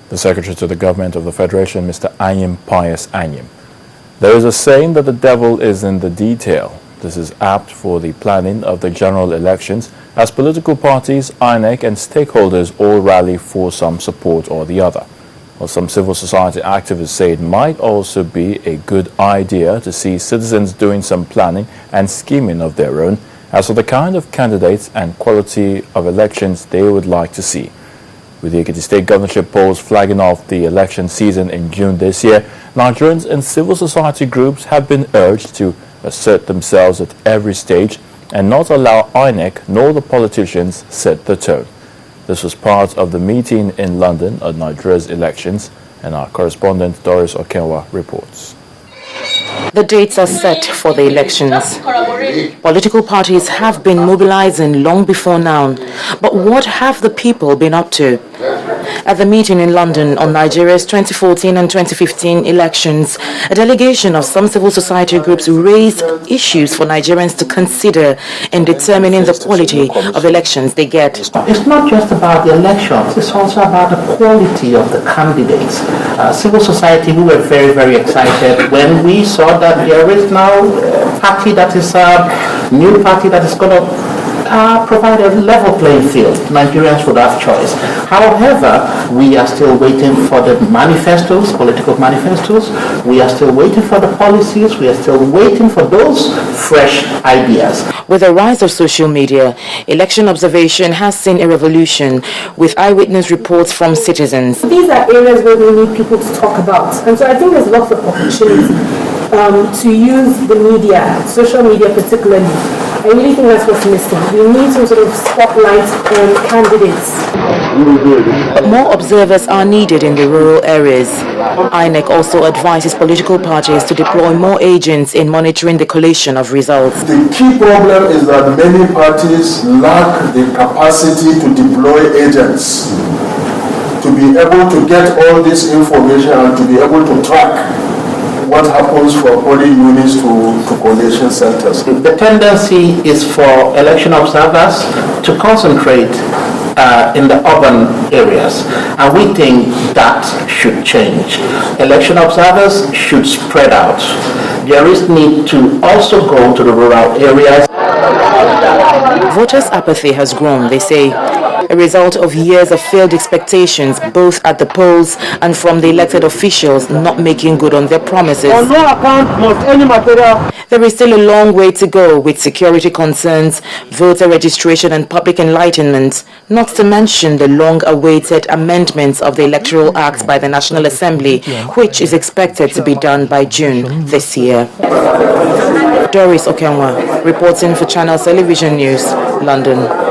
The Secretary to the Government of the Federation, Mr. Anyim Pius Anyim. There is a saying that the devil is in the detail. This is apt for the planning of the general elections, as political parties, INEC and stakeholders all rally for some support or the other. Well, some civil society activists say it might also be a good idea to see citizens doing some planning and scheming of their own as for the kind of candidates and quality of elections they would like to see. With the Ekiti State governorship polls flagging off the election season in June this year, Nigerians and civil society groups have been urged to assert themselves at every stage and not allow INEC nor the politicians set the tone. This was part of the meeting in London on Nigeria's elections, and our correspondent Doris Okenwa reports. The dates are set for the elections. Political parties have been mobilizing long before now, but what have the people been up to? At the meeting in London on Nigeria's 2014 and 2015 elections, a delegation of some civil society groups raised issues for Nigerians to consider in determining the quality of elections they get. It's not just about the elections, it's also about the quality of the candidates. Civil society, we were very, very excited when we saw that there is now a party that is a new party that is going to provide a level playing field. Nigerians would have choice. However, we are still waiting for the manifestos, political manifestos. We are still waiting for the policies. We are still waiting for those fresh ideas. With the rise of social media, election observation has seen a revolution with eyewitness reports from citizens. These are areas where we need people to talk about. And so I think there's lots of opportunity to use the media, social media particularly. I really think that's what's missing. We need some sort of spotlight on candidates. But more observers are needed in the rural areas. INEC also advises political parties to deploy more agents in monitoring the collation of results. The key problem is that many parties lack the capacity to deploy agents to be able to get all this information and to be able to track what happens for polling units to collation centers. The tendency is for election observers to concentrate in the urban areas, and we think that should change. Election observers should spread out. There is need to also go to the rural areas. Voters' apathy has grown, they say, a result of years of failed expectations both at the polls and from the elected officials not making good on their promises. On no account must any material. There is still a long way to go with security concerns, voter registration and public enlightenment, not to mention the long-awaited amendments of the Electoral Act by the National Assembly, which is expected to be done by June this year. Doris Okenwa, reporting for Channels Television News, London.